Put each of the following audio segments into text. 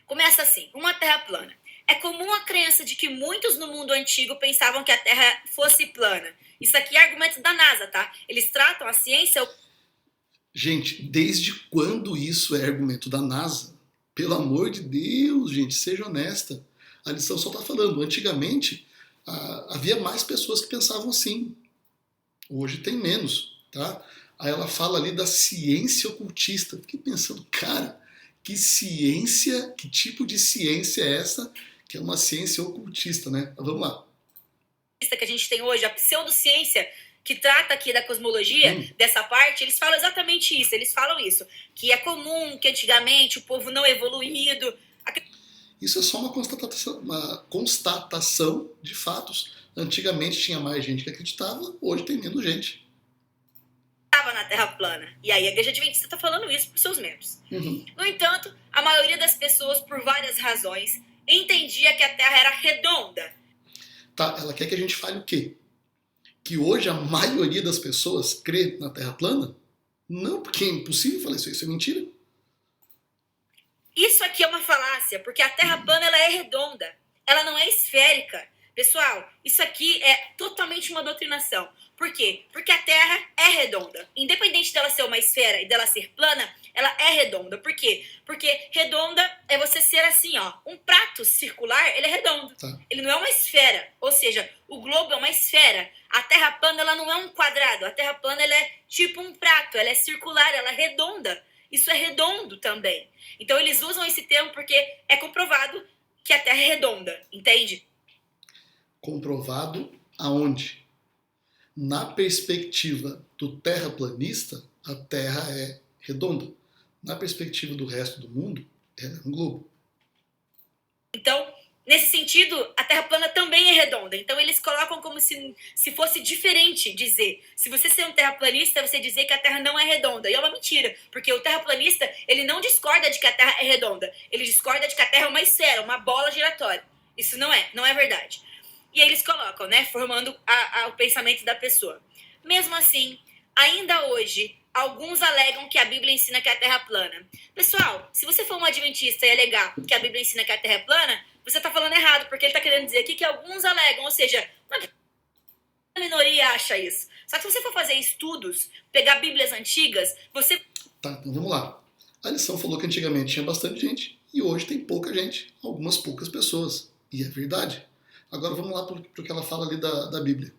Começa assim, uma terra plana. É comum a crença de que muitos no mundo antigo pensavam que a Terra fosse plana. Isso aqui é argumento da NASA, tá? Eles tratam a ciência... Gente, desde quando isso é argumento da NASA? Pelo amor de Deus, gente, seja honesta. A lição só está falando, antigamente havia mais pessoas que pensavam assim. Hoje tem menos, tá? Aí ela fala ali da ciência ocultista. Fiquei pensando, cara, que ciência, que tipo de ciência é essa que é uma ciência ocultista, né? Mas vamos lá. Que a gente tem hoje, a pseudociência, que trata aqui da cosmologia, dessa parte, eles falam exatamente isso. Eles falam isso, que é comum, que antigamente o povo não evoluído... Isso é só uma constatação de fatos. Antigamente tinha mais gente que acreditava, hoje tem menos gente. Estava na Terra plana. E aí a Igreja Adventista está falando isso para os seus membros. No entanto, a maioria das pessoas, por várias razões, entendia que a Terra era redonda. Tá, ela quer que a gente fale o quê? Que hoje a maioria das pessoas crê na Terra plana? Não, porque é impossível falar isso é mentira. Isso aqui é uma falácia, porque a Terra plana ela é redonda, ela não é esférica. Pessoal, isso aqui é totalmente uma doutrinação. Por quê? Porque a Terra é redonda. Independente dela ser uma esfera e dela ser plana, ela é redonda. Por quê? Porque redonda é você ser assim, ó. Um prato circular, ele é redondo. Tá. Ele não é uma esfera. Ou seja, o globo é uma esfera. A Terra plana, ela não é um quadrado. A Terra plana, ela é tipo um prato. Ela é circular, ela é redonda. Isso é redondo também. Então, eles usam esse termo porque é comprovado que a Terra é redonda. Entende? Comprovado aonde? Na perspectiva do terraplanista, a Terra é redonda. Na perspectiva do resto do mundo, ela é um globo. Então, nesse sentido, a Terra plana também é redonda. Então, eles colocam como se fosse diferente dizer. Se você ser um terraplanista, você dizer que a Terra não é redonda. E é uma mentira, porque o terraplanista, ele não discorda de que a Terra é redonda. Ele discorda de que a Terra é uma esfera, uma bola giratória. Isso não é verdade. E aí eles colocam, né, formando o pensamento da pessoa. Mesmo assim, ainda hoje, alguns alegam que a Bíblia ensina que a Terra é plana. Pessoal, se você for um adventista e alegar que a Bíblia ensina que a Terra é plana, você está falando errado, porque ele está querendo dizer aqui que alguns alegam, ou seja, uma minoria acha isso. Só que se você for fazer estudos, pegar Bíblias antigas, você... Tá, então vamos lá. A lição falou que antigamente tinha bastante gente e hoje tem pouca gente, algumas poucas pessoas. E é verdade. Agora vamos lá para o que ela fala ali da Bíblia.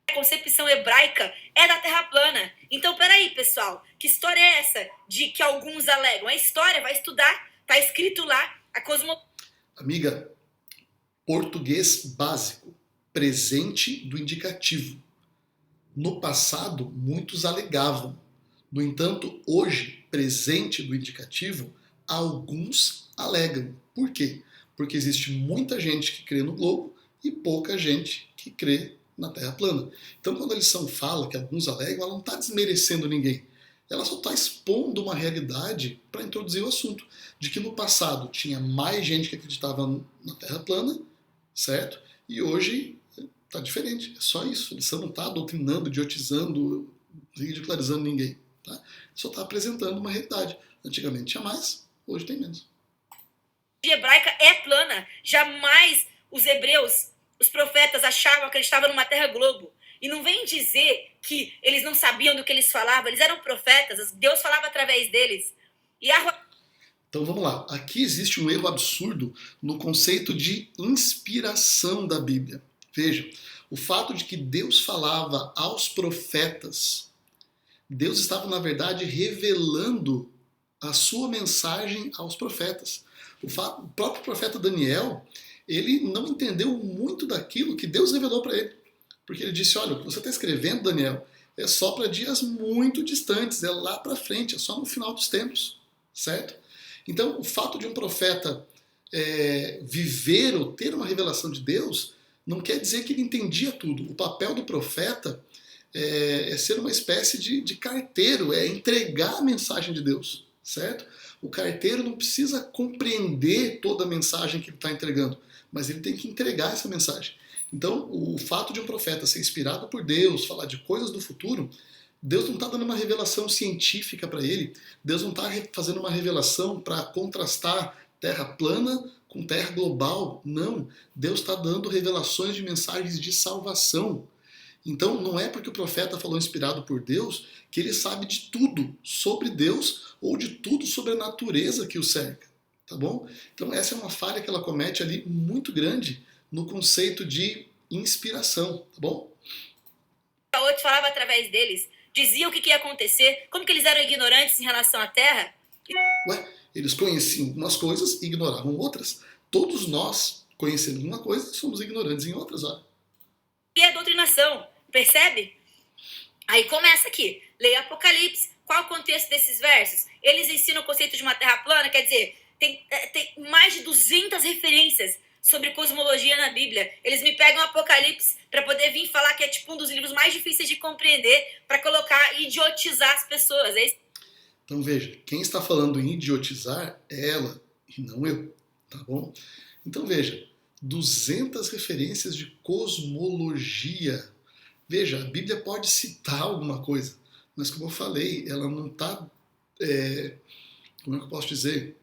A concepção hebraica é da Terra plana. Então, peraí, pessoal, que história é essa de que alguns alegam? A história, vai estudar, tá escrito lá, a cosmologia. Amiga, português básico, presente do indicativo. No passado, muitos alegavam. No entanto, hoje, presente do indicativo, alguns alegam. Por quê? Porque existe muita gente que crê no globo e pouca gente que crê na Terra plana. Então, quando a lição fala que alguns alegam, ela não está desmerecendo ninguém. Ela só está expondo uma realidade para introduzir o assunto. De que no passado tinha mais gente que acreditava na Terra plana, certo? E hoje está diferente. É só isso. A lição não está doutrinando, idiotizando, ridicularizando ninguém. Tá? Só está apresentando uma realidade. Antigamente tinha mais, hoje tem menos. A hebraica é plana. Jamais os hebreus, os profetas achavam que eles estavam numa terra globo. E não vem dizer que eles não sabiam do que eles falavam. Eles eram profetas, Deus falava através deles. E Então vamos lá. Aqui existe um erro absurdo no conceito de inspiração da Bíblia. Veja, o fato de que Deus falava aos profetas, Deus estava, na verdade, revelando a sua mensagem aos profetas. O próprio profeta Daniel, ele não entendeu muito daquilo que Deus revelou para ele. Porque ele disse, olha, o que você está escrevendo, Daniel, é só para dias muito distantes, é lá para frente, é só no final dos tempos, certo? Então, o fato de um profeta viver ou ter uma revelação de Deus não quer dizer que ele entendia tudo. O papel do profeta é ser uma espécie de carteiro, é entregar a mensagem de Deus, certo? O carteiro não precisa compreender toda a mensagem que ele está entregando, mas ele tem que entregar essa mensagem. Então, o fato de um profeta ser inspirado por Deus, falar de coisas do futuro, Deus não está dando uma revelação científica para ele, Deus não está fazendo uma revelação para contrastar terra plana com terra global. Não. Deus está dando revelações de mensagens de salvação. Então, não é porque o profeta falou inspirado por Deus que ele sabe de tudo sobre Deus ou de tudo sobre a natureza que o cerca, tá bom? Então, essa é uma falha que ela comete ali muito grande no conceito de inspiração, tá bom? Outro falava através deles, dizia o que ia acontecer, como que eles eram ignorantes em relação à Terra. Ué, eles conheciam umas coisas e ignoravam outras. Todos nós conhecemos uma coisa e somos ignorantes em outras, olha. E a doutrinação, percebe? Aí começa aqui, leia Apocalipse. Qual o contexto desses versos? Eles ensinam o conceito de uma terra plana, quer dizer, tem mais de 200 referências sobre cosmologia na Bíblia. Eles me pegam Apocalipse para poder vir falar que é tipo um dos livros mais difíceis de compreender, para colocar e idiotizar as pessoas. Então veja, quem está falando em idiotizar é ela e não eu, tá bom? Então veja, 200 referências de cosmologia. Veja, a Bíblia pode citar alguma coisa, mas como eu falei, ela não está, como é que eu posso dizer,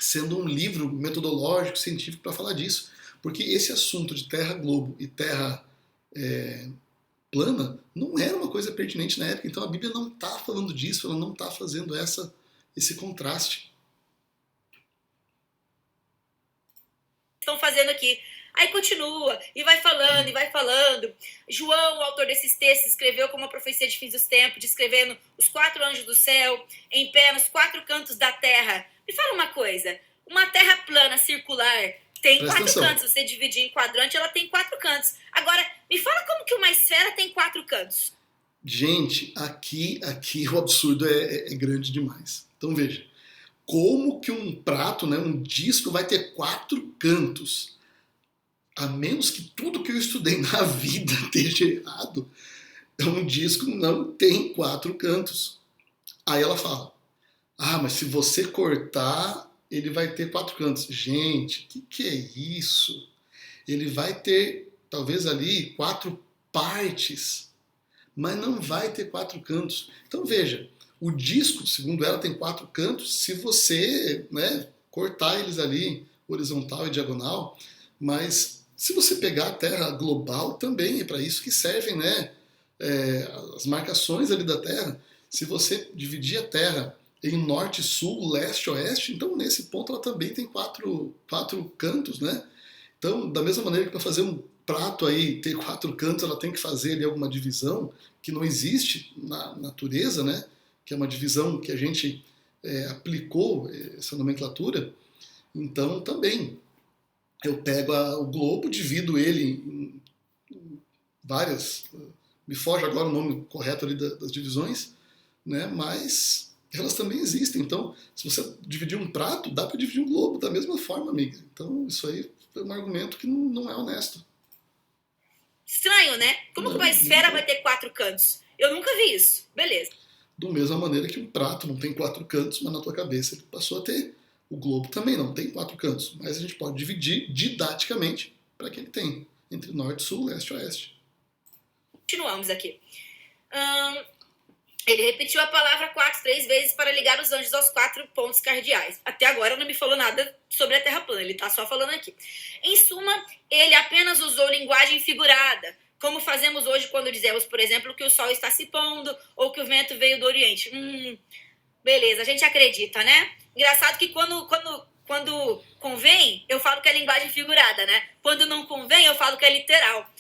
sendo um livro metodológico, científico para falar disso. Porque esse assunto de terra globo e terra plana não era uma coisa pertinente na época. Então a Bíblia não está falando disso, ela não está fazendo esse contraste. Estão fazendo aqui. Aí continua, e vai falando, e vai falando. João, o autor desses textos, escreveu como uma profecia de fins dos tempos, descrevendo os 4 anjos do céu, em pé nos 4 cantos da terra. Me fala uma coisa, uma terra plana, circular, tem Presta 4 atenção. cantos. Você dividir em quadrante, ela tem 4 cantos. Agora, me fala como que uma esfera tem 4 cantos. Gente, aqui o absurdo é grande demais. Então veja, como que um prato, né, um disco vai ter 4 cantos? A menos que tudo que eu estudei na vida esteja errado, um disco não tem 4 cantos. Aí ela fala, mas se você cortar, ele vai ter 4 cantos. Gente, o que é isso? Ele vai ter, talvez ali, 4 partes, mas não vai ter 4 cantos. Então veja, o disco, segundo ela, tem 4 cantos se você, né, cortar eles ali, horizontal e diagonal, mas se você pegar a Terra global, também é para isso que servem, né, as marcações ali da Terra. Se você dividir a Terra em norte, sul, leste, oeste, então nesse ponto ela também tem 4 cantos, né? Então, da mesma maneira que para fazer um prato aí ter 4 cantos, ela tem que fazer ali alguma divisão que não existe na natureza, né? Que é uma divisão que a gente aplicou essa nomenclatura. Então, também eu pego o globo, divido ele em várias, me foge agora o nome correto ali das divisões, né? Mas elas também existem. Então, se você dividir um prato, dá para dividir um globo da mesma forma, amiga. Então, isso aí é um argumento que não é honesto. Estranho, né? Como que uma esfera vai ter 4 cantos? Eu nunca vi isso. Beleza. Da mesma maneira que um prato não tem 4 cantos, mas na tua cabeça ele passou a ter. O globo também não tem 4 cantos, mas a gente pode dividir didaticamente para que ele tenha entre norte, sul, leste e oeste. Continuamos aqui. Ele repetiu a palavra 3 vezes para ligar os anjos aos 4 pontos cardeais. Até agora não me falou nada sobre a Terra plana, ele está só falando aqui. Em suma, ele apenas usou linguagem figurada, como fazemos hoje quando dizemos, por exemplo, que o sol está se pondo ou que o vento veio do Oriente. Beleza, a gente acredita, né? Engraçado que quando convém, eu falo que é linguagem figurada, né? Quando não convém, eu falo que é literal.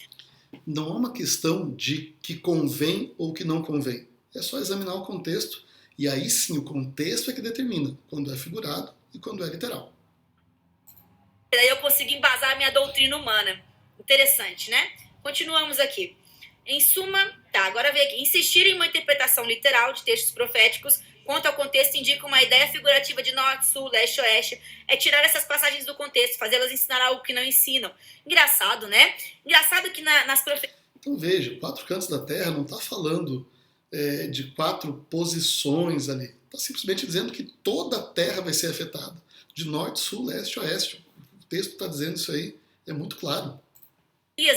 Não é uma questão de que convém ou que não convém. É só examinar o contexto e aí sim o contexto é que determina quando é figurado e quando é literal. Daí eu consigo embasar a minha doutrina humana. Interessante, né? Continuamos aqui. Em suma, agora vem aqui. Insistir em uma interpretação literal de textos proféticos quanto ao contexto indica uma ideia figurativa de norte, sul, leste, oeste. É tirar essas passagens do contexto, fazê-las ensinar algo que não ensinam. Engraçado, né? Engraçado que nas profecias... Então veja, 4 cantos da Terra não está falando de 4 posições ali. Está simplesmente dizendo que toda a Terra vai ser afetada. De norte, sul, leste, oeste. O texto está dizendo isso aí, é muito claro.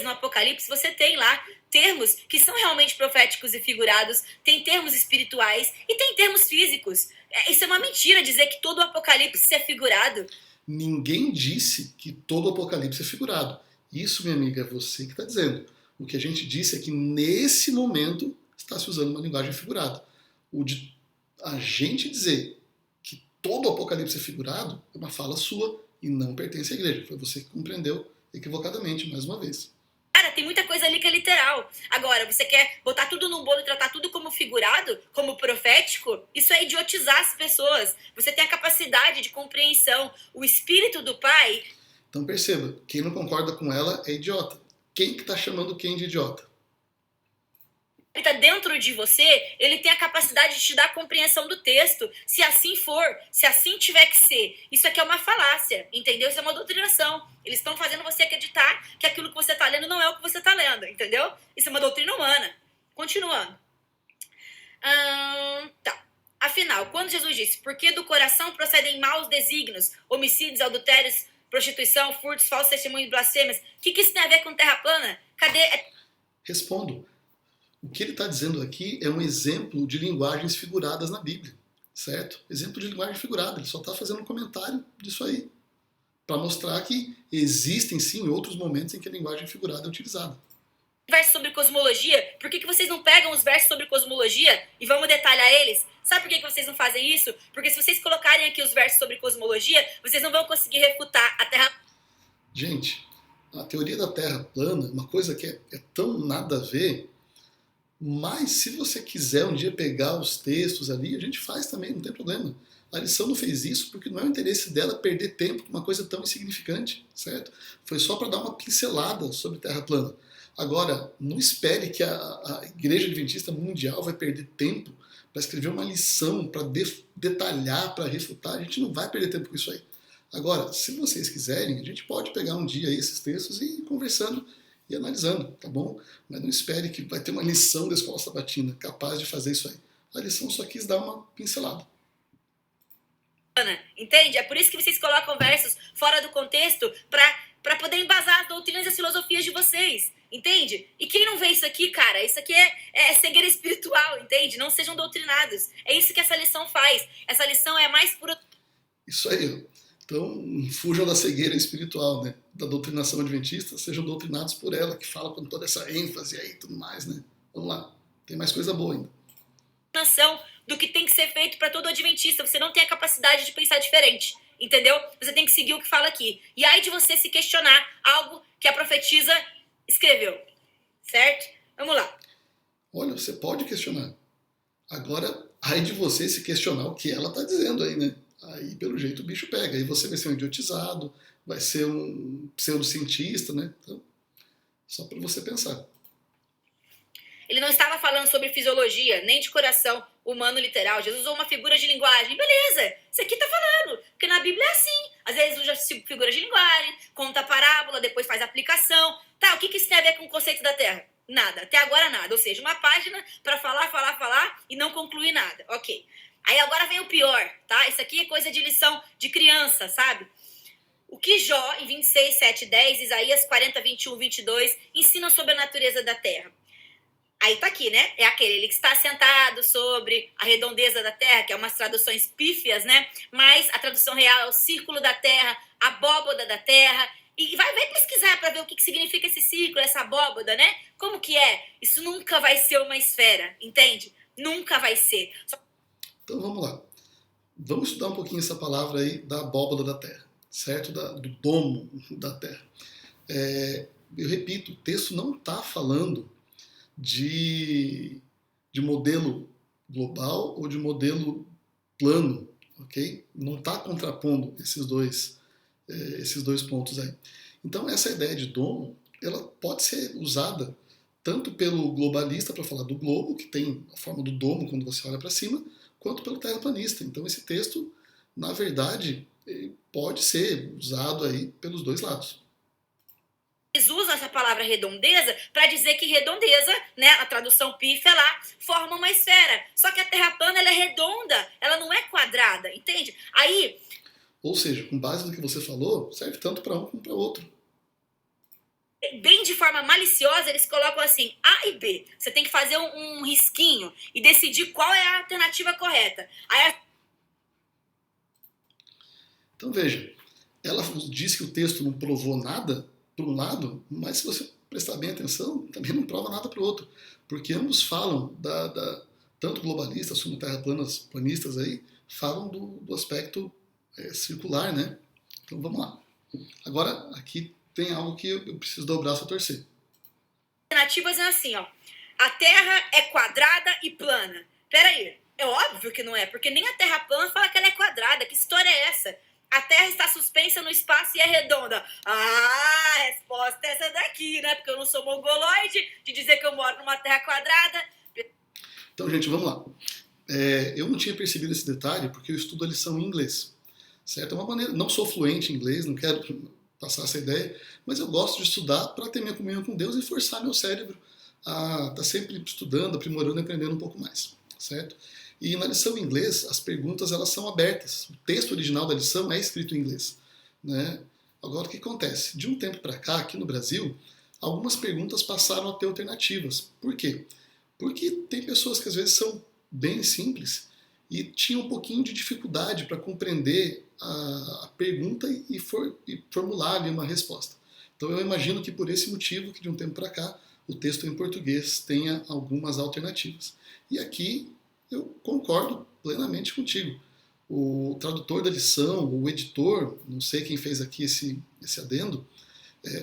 No Apocalipse você tem lá termos que são realmente proféticos e figurados, tem termos espirituais e tem termos físicos. Isso é uma mentira dizer que todo o Apocalipse é figurado. Ninguém disse que todo o Apocalipse é figurado. Isso, minha amiga, é você que está dizendo. O que a gente disse é que nesse momento está se usando uma linguagem figurada. O de a gente dizer que todo o Apocalipse é figurado é uma fala sua e não pertence à igreja. Foi você que compreendeu equivocadamente, mais uma vez. Cara, tem muita coisa ali que é literal. Agora, você quer botar tudo num bolo e tratar tudo como figurado, como profético? Isso é idiotizar as pessoas. Você tem a capacidade de compreensão. O Espírito do Pai... Então perceba, quem não concorda com ela é idiota. Quem que está chamando quem de idiota? Ele está dentro de você, ele tem a capacidade de te dar a compreensão do texto. Se assim for, se assim tiver que ser. Isso aqui é uma falácia, entendeu? Isso é uma doutrinação. Eles estão fazendo você acreditar que aquilo que você está lendo não é o que você está lendo, entendeu? Isso é uma doutrina humana. Continuando. Tá. Afinal, quando Jesus disse, porque do coração procedem maus desígnios, homicídios, adultérios, prostituição, furtos, falsos testemunhos e blasfêmias, o que isso tem a ver com terra plana? Cadê? Respondo. O que ele está dizendo aqui é um exemplo de linguagens figuradas na Bíblia, certo? Exemplo de linguagem figurada. Ele só está fazendo um comentário disso aí, para mostrar que existem sim outros momentos em que a linguagem figurada é utilizada. Versos sobre cosmologia, por que vocês não pegam os versos sobre cosmologia e vamos detalhar eles? Sabe por que vocês não fazem isso? Porque se vocês colocarem aqui os versos sobre cosmologia, vocês não vão conseguir refutar a Terra. Gente, a teoria da Terra plana é uma coisa que é tão nada a ver, mas se você quiser um dia pegar os textos ali, a gente faz também, não tem problema. A lição não fez isso porque não é o interesse dela perder tempo com uma coisa tão insignificante, certo? Foi só para dar uma pincelada sobre Terra plana. Agora, não espere que a Igreja Adventista Mundial vai perder tempo para escrever uma lição, para detalhar, para refutar. A gente não vai perder tempo com isso aí. Agora, se vocês quiserem, a gente pode pegar um dia aí esses textos e ir conversando e analisando, tá bom? Mas não espere que vai ter uma lição da escola sabatina capaz de fazer isso aí. A lição só quis dar uma pincelada. Entende? É por isso que vocês colocam versos fora do contexto para poder embasar as doutrinas e as filosofias de vocês. Entende? E quem não vê isso aqui, cara, isso aqui é cegueira espiritual, entende? Não sejam doutrinados. É isso que essa lição faz. Essa lição é a mais pura... Isso aí. Então, fujam da cegueira espiritual, né? Da doutrinação adventista, sejam doutrinados por ela, que fala com toda essa ênfase aí e tudo mais, né? Vamos lá, tem mais coisa boa ainda. Noção do que tem que ser feito para todo adventista. Você não tem a capacidade de pensar diferente, entendeu? Você tem que seguir o que fala aqui. E aí de você se questionar algo que a profetisa escreveu, certo? Vamos lá. Olha, você pode questionar. Agora, aí de você se questionar o que ela está dizendo aí, né? Aí, pelo jeito, o bicho pega. Aí você vai ser um idiotizado, vai ser um pseudocientista, né? Então, só para você pensar. Ele não estava falando sobre fisiologia, nem de coração humano literal. Jesus usou uma figura de linguagem. Beleza, isso aqui tá falando. Porque na Bíblia é assim. Às vezes usa figura de linguagem, conta a parábola, depois faz aplicação. Tá, o que isso tem a ver com o conceito da Terra? Nada, até agora nada. Ou seja, uma página para falar e não concluir nada. Ok. Aí agora vem o pior, tá? Isso aqui é coisa de lição de criança, sabe? O que Jó, em 26, 7, 10, Isaías 40, 21, 22, ensinam sobre a natureza da Terra. Aí tá aqui, né? É aquele que está sentado sobre a redondeza da terra, que é umas traduções pífias, né? Mas a tradução real é o círculo da terra, a abóboda da terra. E vai pesquisar para ver o que significa esse círculo, essa abóboda, né? Como que é? Isso nunca vai ser uma esfera, entende? Nunca vai ser. Então vamos lá. Vamos estudar um pouquinho essa palavra aí da abóboda da terra, certo? Do domo da terra. Eu repito, o texto não está falando de modelo global ou de modelo plano, ok? Não está contrapondo esses dois pontos aí. Então essa ideia de domo, ela pode ser usada tanto pelo globalista para falar do globo, que tem a forma do domo quando você olha para cima, quanto pelo terraplanista. Então esse texto, na verdade, pode ser usado aí pelos dois lados. Eles usam essa palavra redondeza para dizer que redondeza, né, a tradução pífia lá, forma uma esfera. Só que a Terra plana, ela é redonda, ela não é quadrada, entende? Aí... Ou seja, com base no que você falou, serve tanto para um como para outro. Bem de forma maliciosa, eles colocam assim, A e B. Você tem que fazer um risquinho e decidir qual é a alternativa correta. Aí Então veja, ela diz que o texto não provou nada para um lado, mas se você prestar bem atenção, também não prova nada para o outro, porque ambos falam tanto globalistas como terraplanistas aí falam do aspecto circular, né? Então vamos lá. Agora aqui tem algo que eu preciso dar o braço a torcer. Alternativas é assim, ó. A Terra é quadrada e plana. Peraí, é óbvio que não é, porque nem a Terra plana fala que ela é quadrada. Que história é essa? A Terra está suspensa no espaço e é redonda. Ah, a resposta é essa daqui, né? Porque eu não sou mongoloide de dizer que eu moro numa Terra quadrada. Então, gente, vamos lá. Eu não tinha percebido esse detalhe porque eu estudo a lição em inglês. Certo? É uma maneira, não sou fluente em inglês, não quero passar essa ideia, mas eu gosto de estudar para ter minha comunhão com Deus e forçar meu cérebro a estar sempre estudando, aprimorando e aprendendo um pouco mais, certo? E na lição em inglês, as perguntas elas são abertas. O texto original da lição é escrito em inglês, né? Agora, o que acontece? De um tempo para cá, aqui no Brasil, algumas perguntas passaram a ter alternativas. Por quê? Porque tem pessoas que às vezes são bem simples e tinham um pouquinho de dificuldade para compreender a pergunta e formular ali uma resposta. Então eu imagino que por esse motivo que de um tempo para cá o texto em português tenha algumas alternativas. E aqui eu concordo plenamente contigo. O tradutor da lição, o editor, não sei quem fez aqui esse adendo,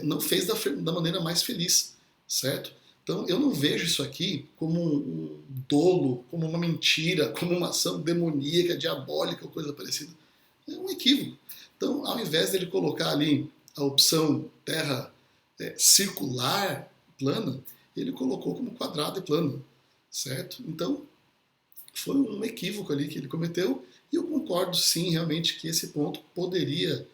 não fez da maneira mais feliz, certo? Então eu não vejo isso aqui como um dolo, como uma mentira, como uma ação demoníaca, diabólica ou coisa parecida. É um equívoco. Então, ao invés dele colocar ali a opção terra circular, plana, ele colocou como quadrado e plana, certo? Então, foi um equívoco ali que ele cometeu e eu concordo sim, realmente, que esse ponto poderia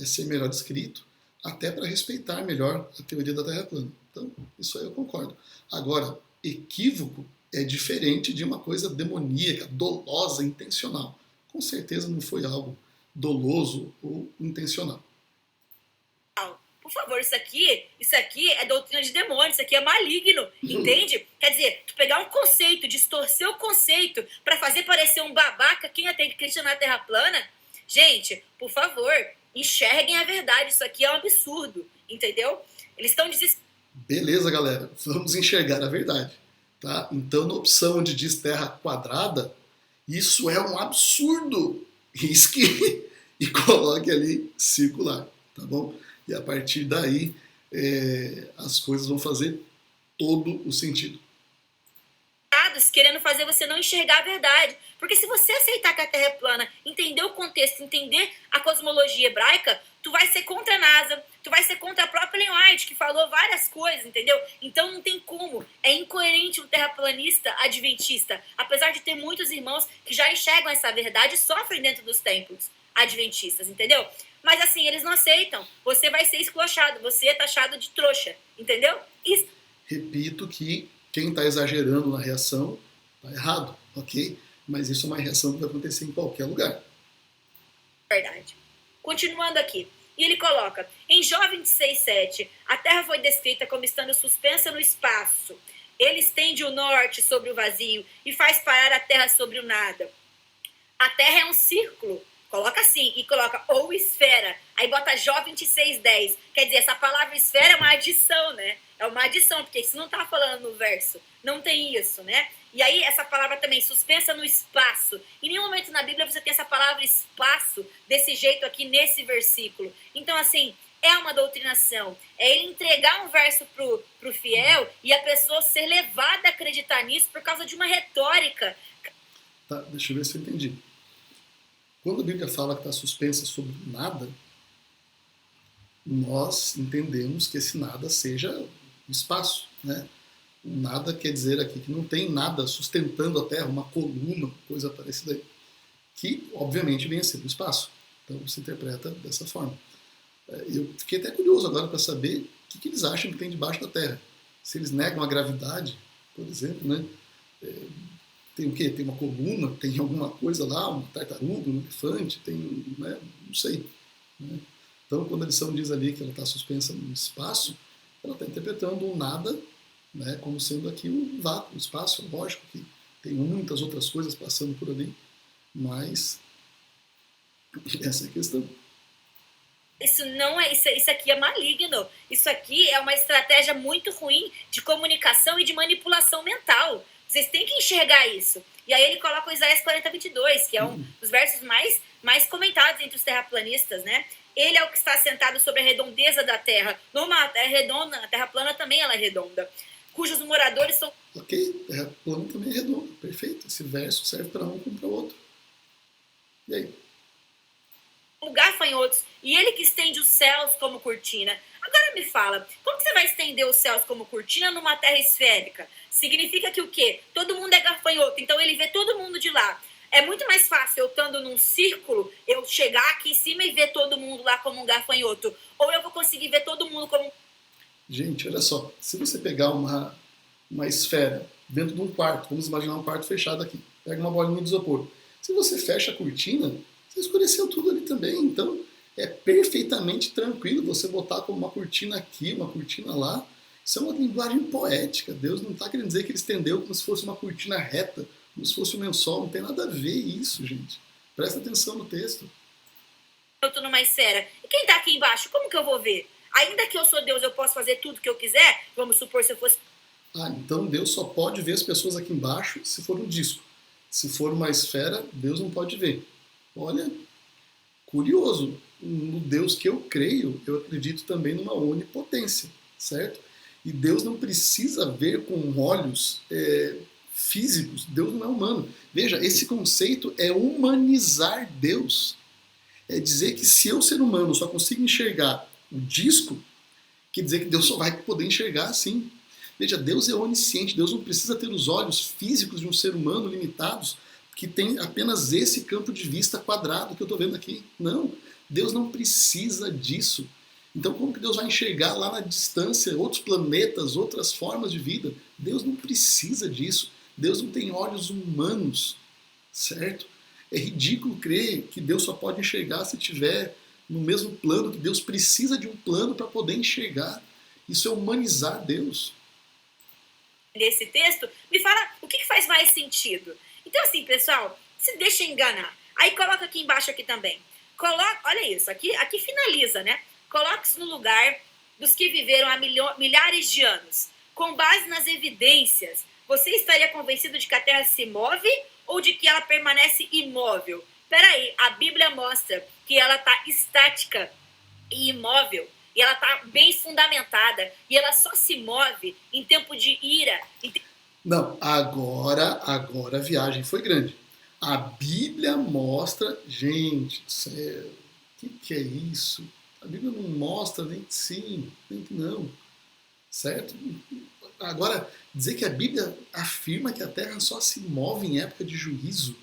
ser melhor descrito, até para respeitar melhor a teoria da Terra plana. Então, isso aí eu concordo. Agora, equívoco é diferente de uma coisa demoníaca, dolosa, intencional. Com certeza não foi algo doloso ou intencional. Por favor, isso aqui é doutrina de demônio, isso aqui é maligno, entende? Quer dizer, tu pegar um conceito, distorcer o conceito para fazer parecer um babaca, quem ia ter que acreditar na Terra plana? Gente, por favor, enxerguem a verdade, isso aqui é um absurdo, entendeu? Eles estão desesperados. Beleza, galera, vamos enxergar a verdade, tá? Então, na opção onde diz terra quadrada, isso é um absurdo. Risque e coloque ali circular, tá bom? E a partir daí, as coisas vão fazer todo o sentido. Querendo fazer você não enxergar a verdade. Porque se você aceitar que a Terra é plana, entender o contexto, entender a cosmologia hebraica, tu vai ser contra a NASA, tu vai ser contra a própria Ellen White, que falou várias coisas, entendeu? Então não tem como. É incoerente um terraplanista adventista, apesar de ter muitos irmãos que já enxergam essa verdade e sofrem dentro dos templos adventistas, entendeu? Mas assim, eles não aceitam. Você vai ser esculachado, você é taxado de trouxa, entendeu? Isso. Repito que quem está exagerando na reação está errado, ok? Mas isso é uma reação que vai acontecer em qualquer lugar. Verdade. Continuando aqui. E ele coloca, em Jó 26:7, a terra foi descrita como estando suspensa no espaço. Ele estende o norte sobre o vazio e faz parar a terra sobre o nada. A terra é um círculo. Coloca assim, e coloca ou esfera. Aí bota Jó 26:10. Quer dizer, essa palavra esfera é uma adição, né? É uma adição, porque isso não tá falando no verso. Não tem isso, né? E aí, essa palavra também, suspensa no espaço. Em nenhum momento na Bíblia você tem essa palavra espaço desse jeito aqui nesse versículo. Então, assim, é uma doutrinação. É ele entregar um verso pro fiel e a pessoa ser levada a acreditar nisso por causa de uma retórica. Tá, deixa eu ver se eu entendi. Quando a Bíblia fala que está suspensa sobre nada, nós entendemos que esse nada seja o espaço, né? O nada quer dizer aqui que não tem nada sustentando a Terra, uma coluna, coisa parecida aí, que obviamente vem a ser o espaço. Então se interpreta dessa forma. Eu fiquei até curioso agora para saber o que eles acham que tem debaixo da Terra. Se eles negam a gravidade, por exemplo, né? Tem o quê? Tem uma coluna? Tem alguma coisa lá? Uma tartaruga, um elefante? Tem, né? Não sei. Né? Então, quando a lição diz ali que ela está suspensa no espaço, ela está interpretando o nada, né, como sendo aqui o vácuo, o espaço. Lógico que tem muitas outras coisas passando por ali, mas essa é a questão. Isso não é, isso aqui é maligno. Isso aqui é uma estratégia muito ruim de comunicação e de manipulação mental. Vocês têm que enxergar isso. E aí ele coloca o Isaías 40:22, que é um dos versos mais comentados entre os terraplanistas, né? Ele é o que está sentado sobre a redondeza da terra. Numa terra redonda, a terra plana também ela é redonda. Cujos moradores são... Ok, terra plana também é redonda. Perfeito. Esse verso serve para um como para o outro. E aí? Gafanhotos, e ele que estende os céus como cortina. Agora me fala, como que você vai estender os céus como cortina numa terra esférica? Significa que o quê? Todo mundo é gafanhoto, então ele vê todo mundo de lá. É muito mais fácil eu estando num círculo, eu chegar aqui em cima e ver todo mundo lá como um gafanhoto. Ou eu vou conseguir ver todo mundo como... Gente, olha só, se você pegar uma esfera dentro de um quarto, vamos imaginar um quarto fechado aqui, pega uma bolinha de isopor. Se você fecha a cortina, você escureceu tudo ali também, então é perfeitamente tranquilo você botar como uma cortina aqui, uma cortina lá. Isso é uma linguagem poética. Deus não está querendo dizer que ele estendeu como se fosse uma cortina reta, como se fosse um lençol. Não tem nada a ver isso, gente. Presta atenção no texto. Eu tô numa esfera. E quem tá aqui embaixo, como que eu vou ver? Ainda que eu sou Deus, eu posso fazer tudo que eu quiser? Vamos supor se eu fosse... Ah, então Deus só pode ver as pessoas aqui embaixo se for um disco. Se for uma esfera, Deus não pode ver. Olha, curioso. No Deus que eu creio, eu acredito também numa onipotência, certo? E Deus não precisa ver com olhos físicos. Deus não é humano. Veja, esse conceito é humanizar Deus. É dizer que se eu, ser humano, só consigo enxergar o disco, quer dizer que Deus só vai poder enxergar assim. Veja, Deus é onisciente. Deus não precisa ter os olhos físicos de um ser humano limitados, que tem apenas esse campo de vista quadrado que eu estou vendo aqui. Não, Deus não precisa disso. Então como que Deus vai enxergar lá na distância outros planetas, outras formas de vida? Deus não precisa disso. Deus não tem olhos humanos, certo? É ridículo crer que Deus só pode enxergar se estiver no mesmo plano, que Deus precisa de um plano para poder enxergar. Isso é humanizar Deus. Nesse texto, me fala o que faz mais sentido. Então, assim, pessoal, se deixa enganar. Aí coloca aqui embaixo aqui também. Olha isso, aqui finaliza, né? Coloque-se no lugar dos que viveram há milhares de anos. Com base nas evidências, você estaria convencido de que a Terra se move ou de que ela permanece imóvel? Peraí, a Bíblia mostra que ela está estática e imóvel. E ela está bem fundamentada. E ela só se move em tempo de ira. Não, agora a viagem foi grande. A Bíblia mostra... Gente do céu, o que é isso? A Bíblia não mostra nem que sim, nem que não. Certo? Agora, dizer que a Bíblia afirma que a Terra só se move em época de juízo.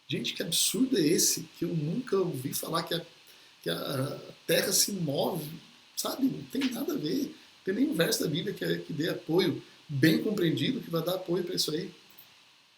Gente, que absurdo é esse? Que eu nunca ouvi falar que a Terra se move. Sabe? Não tem nada a ver. Não tem nenhum verso da Bíblia que dê apoio bem compreendido, que vai dar apoio para isso aí.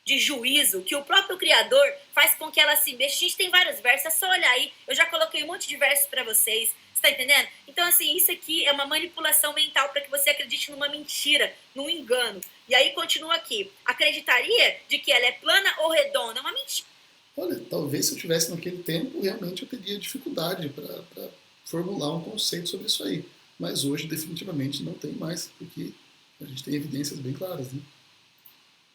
De juízo, que o próprio Criador faz com que ela se mexa. A gente tem vários versos, é só olhar aí. Eu já coloquei um monte de versos para vocês. Você tá entendendo? Então, assim, isso aqui é uma manipulação mental para que você acredite numa mentira, num engano. E aí continua aqui. Acreditaria de que ela é plana ou redonda? É uma mentira. Olha, talvez se eu tivesse naquele tempo, realmente eu teria dificuldade para formular um conceito sobre isso aí. Mas hoje, definitivamente, não tem mais, porque a gente tem evidências bem claras, né?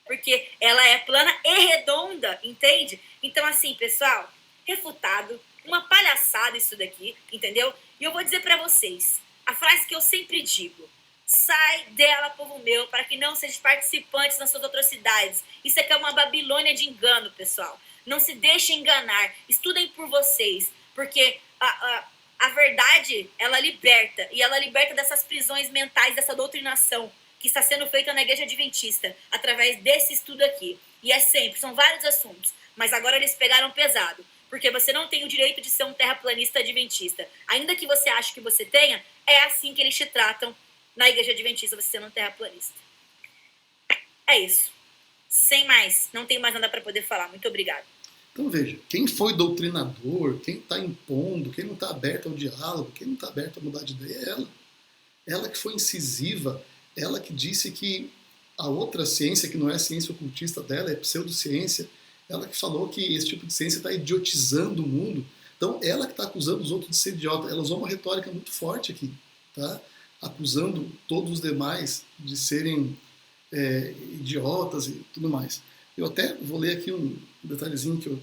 Porque ela é plana e redonda, entende? Então, assim, pessoal, refutado, uma palhaçada isso daqui, entendeu? E eu vou dizer pra vocês, a frase que eu sempre digo: sai dela, povo meu, para que não sejam participantes das suas atrocidades. Isso aqui é uma Babilônia de engano, pessoal. Não se deixem enganar, estudem por vocês, porque a verdade, ela liberta, e ela liberta dessas prisões mentais, dessa doutrinação que está sendo feita na Igreja Adventista, através desse estudo aqui. E é sempre, são vários assuntos, mas agora eles pegaram pesado, porque você não tem o direito de ser um terraplanista adventista. Ainda que você ache que você tenha, é assim que eles te tratam na Igreja Adventista, você sendo um terraplanista. É isso. Sem mais, não tenho mais nada para poder falar. Muito obrigada. Então veja, quem foi doutrinador, quem está impondo, quem não está aberto ao diálogo, quem não está aberto a mudar de ideia é ela. Ela que foi incisiva, ela que disse que a outra ciência, que não é a ciência ocultista dela, é pseudociência, ela que falou que esse tipo de ciência está idiotizando o mundo, Então, ela que está acusando os outros de ser idiota, ela usou uma retórica muito forte aqui, tá? Acusando todos os demais de serem idiotas e tudo mais. Eu até vou ler aqui um detalhezinho que eu